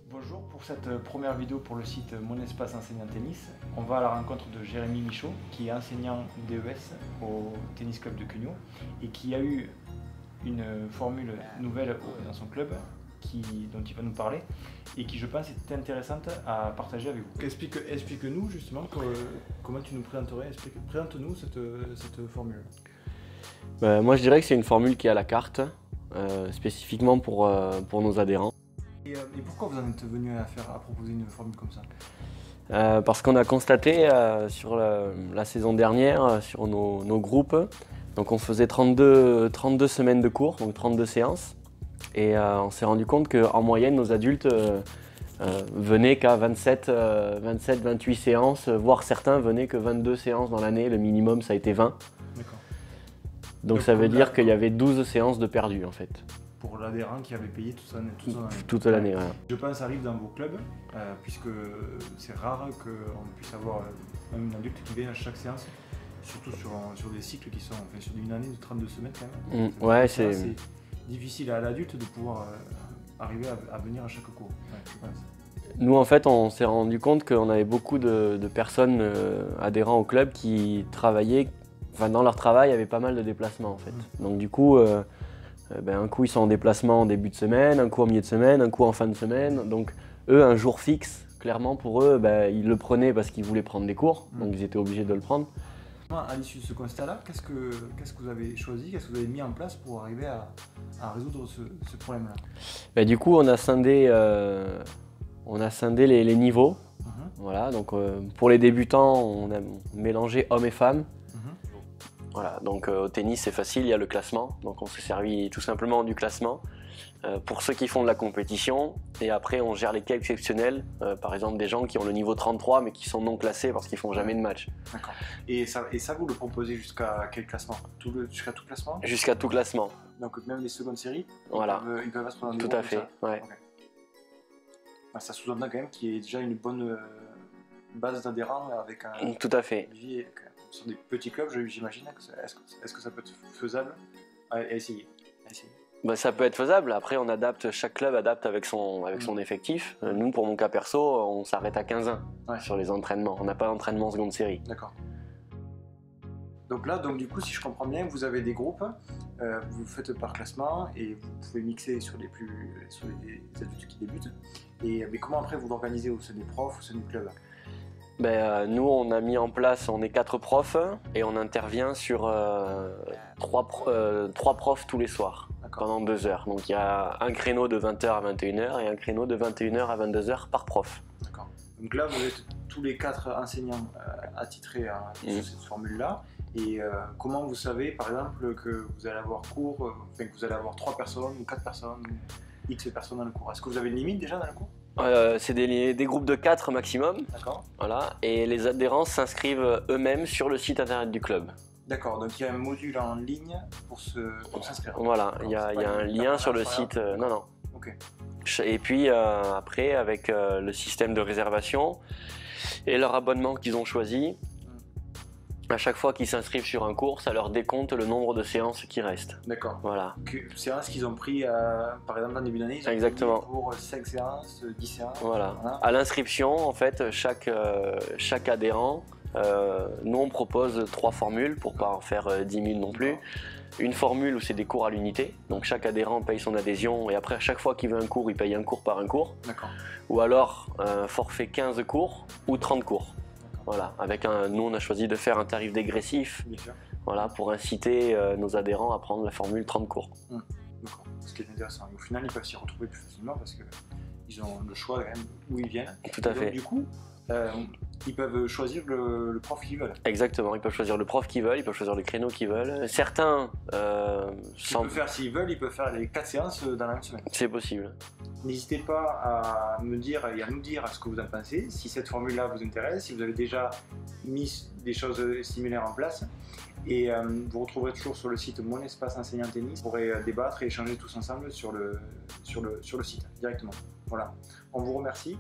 Bonjour, pour cette première vidéo pour le site Mon Espace Enseignant Tennis, on va à la rencontre de Jérémy Michaud, qui est enseignant DES au Tennis Club de Cugnot et qui a eu une formule nouvelle dans son club dont il va nous parler et qui, je pense, est intéressante à partager avec vous. Explique-nous justement comment tu nous présenterais, présente-nous cette formule. Moi je dirais que c'est une formule qui est à la carte, spécifiquement pour nos adhérents. Et pourquoi vous en êtes venu à proposer une formule comme ça? Parce qu'on a constaté sur la saison dernière, sur nos groupes, donc on faisait 32 semaines de cours, donc 32 séances, et on s'est rendu compte qu'en moyenne nos adultes venaient qu'à 27-28 séances, voire certains venaient que 22 séances dans l'année, le minimum ça a été 20. Donc ça veut dire qu'il y avait 12 séances de perdues en fait. Pour l'adhérent qui avait payé toute son année. Toute l'année, ouais. Je pense que ça arrive dans vos clubs, puisque c'est rare qu'on puisse avoir même un adulte qui vient à chaque séance, surtout sur des cycles qui sont sur une année de 32 semaines quand même. Ouais, c'est difficile à l'adulte de pouvoir arriver à venir à chaque cours, je pense. Nous en fait on s'est rendu compte qu'on avait beaucoup de personnes adhérents au club qui travaillaient, dans leur travail il y avait pas mal de déplacements en fait. Donc du coup, un coup ils sont en déplacement en début de semaine, un coup en milieu de semaine, un coup en fin de semaine. Donc eux, un jour fixe, clairement pour eux, ils le prenaient parce qu'ils voulaient prendre des cours, donc ils étaient obligés de le prendre. À l'issue de ce constat-là, qu'est-ce que vous avez choisi, qu'est-ce que vous avez mis en place pour arriver à résoudre ce problème-là? Du coup on a scindé les niveaux. Voilà, donc pour les débutants, on a mélangé hommes et femmes. Voilà, donc au tennis c'est facile, il y a le classement, donc on s'est servi tout simplement du classement pour ceux qui font de la compétition, et après on gère les cas exceptionnels, par exemple des gens qui ont le niveau 33 mais qui sont non classés parce qu'ils font jamais de match. D'accord. Et ça vous le proposez jusqu'à quel classement? Jusqu'à tout classement? Jusqu'à tout classement. Donc même les secondes séries, voilà. Ils peuvent être dans des tout à fait, ouais. Okay. Ça sous-entend quand même qu'il y ait déjà une bonne base d'adhérents avec un... Tout à fait. Sur des petits clubs, j'imagine. Est-ce que ça peut être faisable à essayer? Ça peut être faisable. Après, on adapte, chaque club adapte avec son effectif. Nous, pour mon cas perso, on s'arrête à 15-1 sur les entraînements. On n'a pas d'entraînement seconde série. D'accord. Donc là, du coup, si je comprends bien, vous avez des groupes, vous faites par classement et vous pouvez mixer sur les adultes qui débutent. Mais comment après vous l'organisez au sein des profs, au sein du club? Nous, on a mis en place, on est 4 profs et on intervient sur 3 profs tous les soirs pendant 2 heures. Donc il y a un créneau de 20h à 21h et un créneau de 21h à 22h par prof. D'accord. Donc là, vous êtes tous les 4 enseignants attitrés sur cette formule-là. Et comment vous savez, par exemple, que vous allez avoir cours, que vous allez avoir 3 personnes ou 4 personnes ou X personnes dans le cours? Est-ce que vous avez une limite déjà dans le cours? C'est des groupes de 4 maximum. D'accord. Voilà, et les adhérents s'inscrivent eux-mêmes sur le site internet du club. D'accord, donc il y a un module en ligne pour s'inscrire. Voilà, il y a un lien sur le site. Non. Ok. Et puis après, avec le système de réservation et leur abonnement qu'ils ont choisi, à chaque fois qu'ils s'inscrivent sur un cours, ça leur décompte le nombre de séances qui restent. D'accord. Voilà. Séances qu'ils ont pris, par exemple, en début d'année, ils ont exactement. pris pour 5 séances, 10 séances. Voilà. À l'inscription, en fait, chaque adhérent, nous on propose 3 formules pour pas en faire 10 000 non plus. Une formule où c'est des cours à l'unité, donc chaque adhérent paye son adhésion et après à chaque fois qu'il veut un cours, il paye un cours par un cours. D'accord. Ou alors un forfait 15 cours ou 30 cours. Voilà, nous on a choisi de faire un tarif dégressif, voilà, pour inciter nos adhérents à prendre la formule 30 cours. D'accord, ce qui est intéressant. Et au final, ils peuvent s'y retrouver plus facilement parce qu'ils ont le choix quand même où ils viennent. Tout à fait. Donc, du coup, ils peuvent choisir le prof qu'ils veulent. Exactement, ils peuvent choisir le prof qu'ils veulent, ils peuvent choisir le créneau qu'ils veulent. Certains... S'ils veulent, ils peuvent faire les 4 séances dans la même semaine. C'est possible. N'hésitez pas à me dire et à nous dire ce que vous en pensez, si cette formule-là vous intéresse, si vous avez déjà mis des choses similaires en place. Et vous retrouverez toujours sur le site Mon Espace Enseignant Tennis. Vous pourrez débattre et échanger tous ensemble sur le site directement. Voilà. On vous remercie.